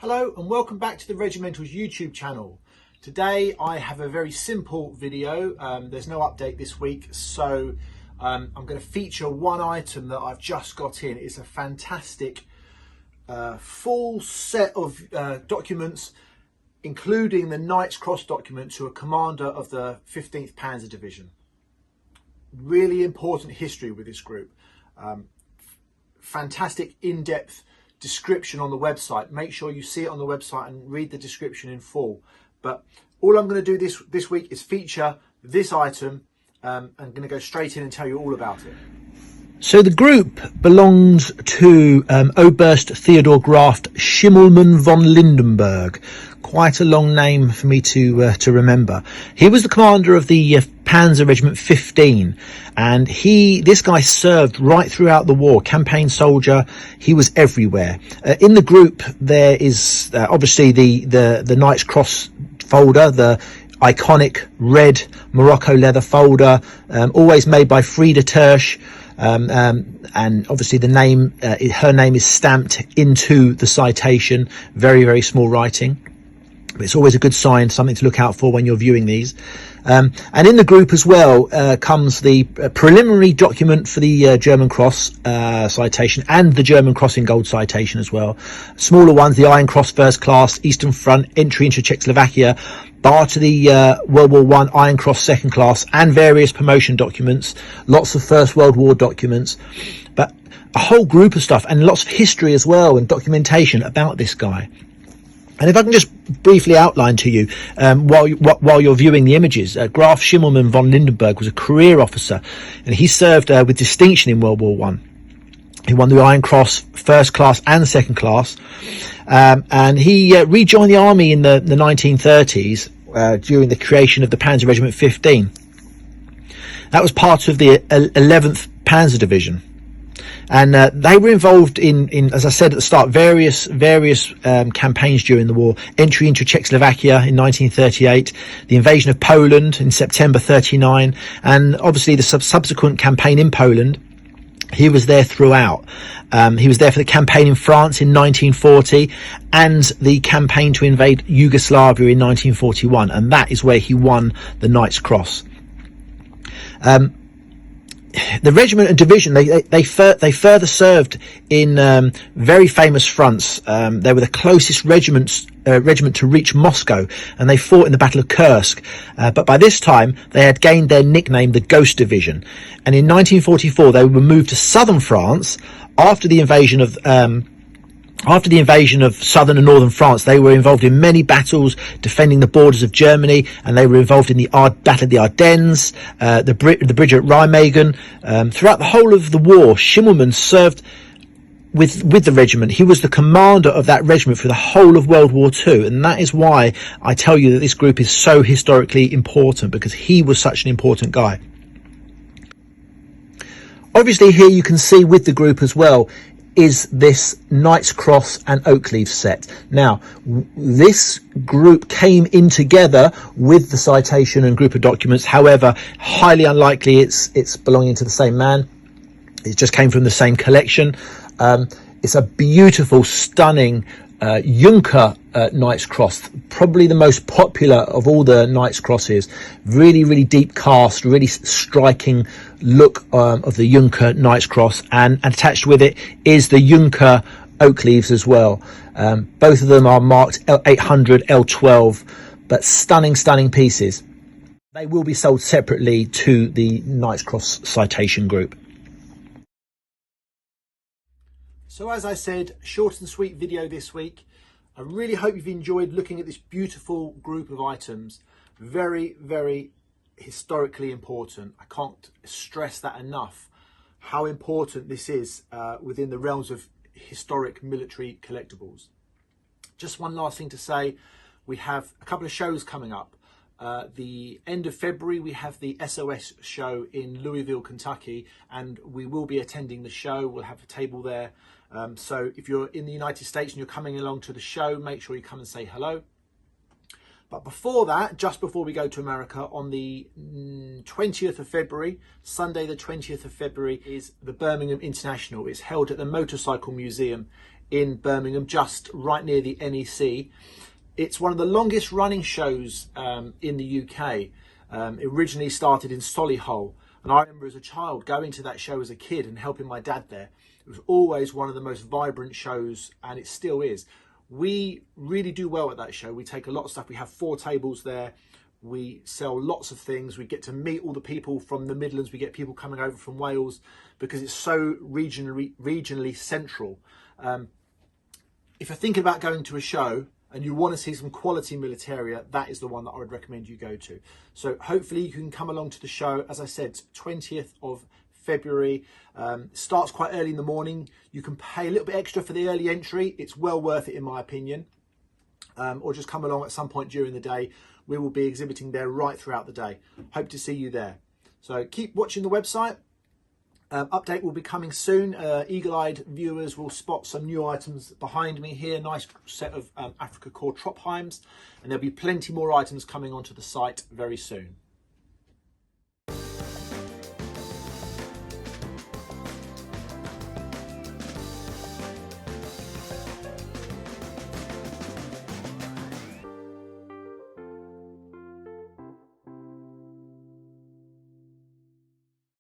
Hello and welcome back to the Regimentals YouTube channel. Today I have a very simple video. There's no update this week, so I'm going to feature one item that I've just got in. It's a fantastic full set of documents, including the Knights Cross document to a commander of the 15th Panzer Division. Really important history with this group. Fantastic in-depth description on the website. Make sure you see it on the website and read the description in full. But all I'm going to do this week is feature this item. I'm going to go straight in and tell you all about it. So the group belongs to Oberst Theodor Graf Schimmelmann von Lindenberg. Quite a long name for me to remember. He was the commander of the Panzer Regiment 15, and this guy served right throughout the war. Campaign soldier, he was everywhere. In the group there is obviously the Knights Cross folder, the iconic red Morocco leather folder, always made by Frieda Tersch. And obviously the name, her name is stamped into the citation, very, very small writing. But it's always a good sign, something to look out for when you're viewing these. And in the group as well comes the preliminary document for the German Cross citation and the German Cross in Gold citation as well. Smaller ones, the Iron Cross First Class, Eastern Front, entry into Czechoslovakia, bar to the World War I Iron Cross Second Class, and various promotion documents, lots of First World War documents, but a whole group of stuff and lots of history as well and documentation about this guy. And if I can just briefly outline to you while you're viewing the images, Graf Schimmelmann von Lindenberg was a career officer, and he served with distinction in World War I. He won the Iron Cross First Class and Second Class, and he rejoined the army in the 1930s during the creation of the Panzer Regiment 15. That was part of the 11th Panzer Division. And they were involved in, as I said at the start, various campaigns during the war. Entry into Czechoslovakia in 1938, the invasion of Poland in September 39, and obviously the subsequent campaign in Poland. He was there throughout. He was there for the campaign in France in 1940 and the campaign to invade Yugoslavia in 1941, and that is where he won the Knights Cross. The regiment and division, they further served in very famous fronts. They were the closest regiment to reach Moscow, and they fought in the Battle of Kursk. But by this time, they had gained their nickname, the Ghost Division. And in 1944, they were moved to southern France after the invasion of southern and northern France. They were involved in many battles defending the borders of Germany, and they were involved in the Battle of the Ardennes, the bridge at Remagen. Throughout the whole of the war, Schimmelmann served with the regiment. He was the commander of that regiment for the whole of World War II, and that is why I tell you that this group is so historically important, because he was such an important guy. Obviously here you can see with the group as well is this Knights Cross and Oakleaf set. Now, this group came in together with the citation and group of documents. However, highly unlikely it's belonging to the same man. It just came from the same collection. It's a beautiful, stunning Junker Knights Cross, probably the most popular of all the Knights Crosses. Really, really deep cast, really striking look of the Junker Knights Cross, and attached with it is the Junker oak leaves as well. Both of them are marked L800, L12, but stunning pieces. They will be sold separately to the Knights Cross citation group. So as I said, short and sweet video this week. I really hope you've enjoyed looking at this beautiful group of items. Very, very historically important. I can't stress that enough, how important this is within the realms of historic military collectibles. Just one last thing to say, we have a couple of shows coming up. The end of February, we have the SOS show in Louisville, Kentucky, and we will be attending the show. We'll have a table there. So if you're in the United States and you're coming along to the show, make sure you come and say hello. But before that, just before we go to America, on the 20th of February, Sunday the 20th of February, is the Birmingham International. It's held at the Motorcycle Museum in Birmingham, just right near the NEC. It's one of the longest running shows in the UK. It originally started in Solihull, and I remember as a child going to that show as a kid and helping my dad there. It was always one of the most vibrant shows, and it still is. We really do well at that show. We take a lot of stuff. We have 4 tables there. We sell lots of things. We get to meet all the people from the Midlands. We get people coming over from Wales because it's so regionally central. If you're thinking about going to a show and you want to see some quality militaria, that is the one that I would recommend you go to. So hopefully you can come along to the show. As I said, 20th of February. Starts quite early in the morning. You can pay a little bit extra for the early entry. It's well worth it in my opinion. Or just come along at some point during the day. We will be exhibiting there right throughout the day. Hope to see you there. So keep watching the website. Update will be coming soon. Eagle-eyed viewers will spot some new items behind me here. Nice set of Afrika Korps Tropheims, and there'll be plenty more items coming onto the site very soon.